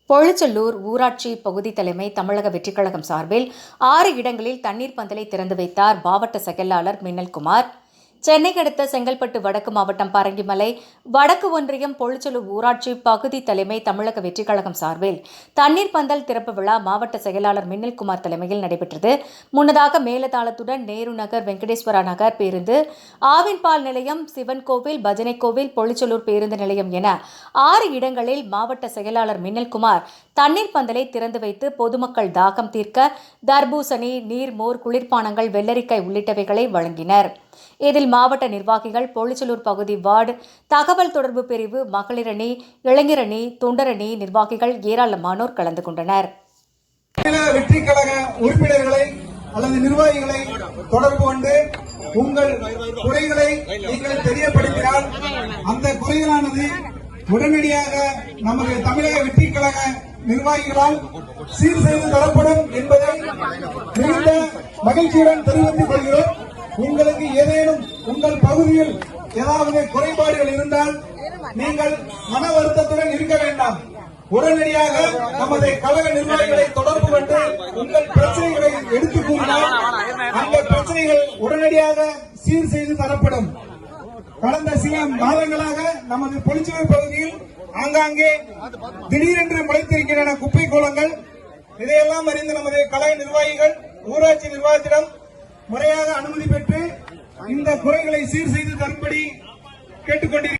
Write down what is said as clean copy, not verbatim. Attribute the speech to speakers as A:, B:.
A: பொழுச்செல்லூர் ஊராட்சி பகுதி தலைமை தமிழக வெற்றிக் கழகம் சார்பில் 6 இடங்களில் தண்ணீர் பந்தலை திறந்து வைத்தார் மாவட்ட செயலாளர் மின்னல்குமார். சென்னை அடுத்த செங்கல்பட்டு வடக்கு மாவட்டம் பரங்கிமலை வடக்கு ஒன்றியம் பொழுச்செல்லூர் ஊராட்சி பகுதி தலைமை தமிழக வெற்றிக் கழகம் சார்பில் தண்ணீர் பந்தல் திறப்பு விழா மாவட்ட செயலாளர் மின்னல்குமார் தலைமையில் நடைபெற்றது. முன்னதாக மேலதாளத்துடன் நேரு நகர், வெங்கடேஸ்வரா நகர் பேருந்து, ஆவின்பால் நிலையம், சிவன் கோவில், பஜனை கோவில், பொழுச்செல்லூர் பேருந்து நிலையம் என 6 இடங்களில் மாவட்ட செயலாளர் மின்னல்குமார் தண்ணீர் பந்தலை திறந்து வைத்து பொதுமக்கள் தாகம் தீர்க்க தர்பூசணி, நீர்மோர், குளிர்பானங்கள், வெள்ளரிக்காய் உள்ளிட்டவைகளை வழங்கினர். இதில் மாவட்ட நிர்வாகிகள், பொழுச்செல்லூர் பகுதி வார்டு தகவல் தொடர்பு பிரிவு, மகளிர் அணி, இளைஞர் அணி, தொண்டர் அணி நிர்வாகிகள் ஏராளமானோர் கலந்து கொண்டனர்.
B: வெற்றி கழக உறுப்பினர்களை அல்லது நிர்வாகிகளை தொடர்பு கொண்டு உங்கள் குறைகளை நீங்கள் தெரியப்படுத்தினால் அந்த குறைகளானது உடனடியாக நமது தமிழக வெற்றி கழக நிர்வாகிகளால் சீர் செய்து தரப்படும் என்பதை மிகுந்த மகிழ்ச்சியுடன் தெரிவித்துக் கொள்கிறோம். உங்களுக்கு ஏதேனும் உங்கள் பகுதியில் ஏதாவது குறைபாடுகள் இருந்தால் நீங்கள் மன வருத்தத்துடன் இருக்க வேண்டாம். உடனடியாக நமது கழக நிர்வாகிகளை தொடர்பு கொண்டு உங்கள் பிரச்சனைகளை எடுத்துக் கூறினால் அந்த பிரச்சனைகள் உடனடியாக சீர் செய்து தரப்படும். கடந்த சில மாதங்களாக நமது பொழுச்செல்லூர் பகுதியில் ஆங்காங்கே திடீரென்று முளைத்திருக்கின்றன குப்பை கூலங்கள். இதையெல்லாம் அறிந்த நமது கழக நிர்வாகிகள் ஊராட்சி நிர்வாகத்திடம் முறையாக அனுமதி பெற்று இந்த குறைகளை சீர் செய்து தரும்படி கேட்டுக்கொண்டிருக்கிறார்.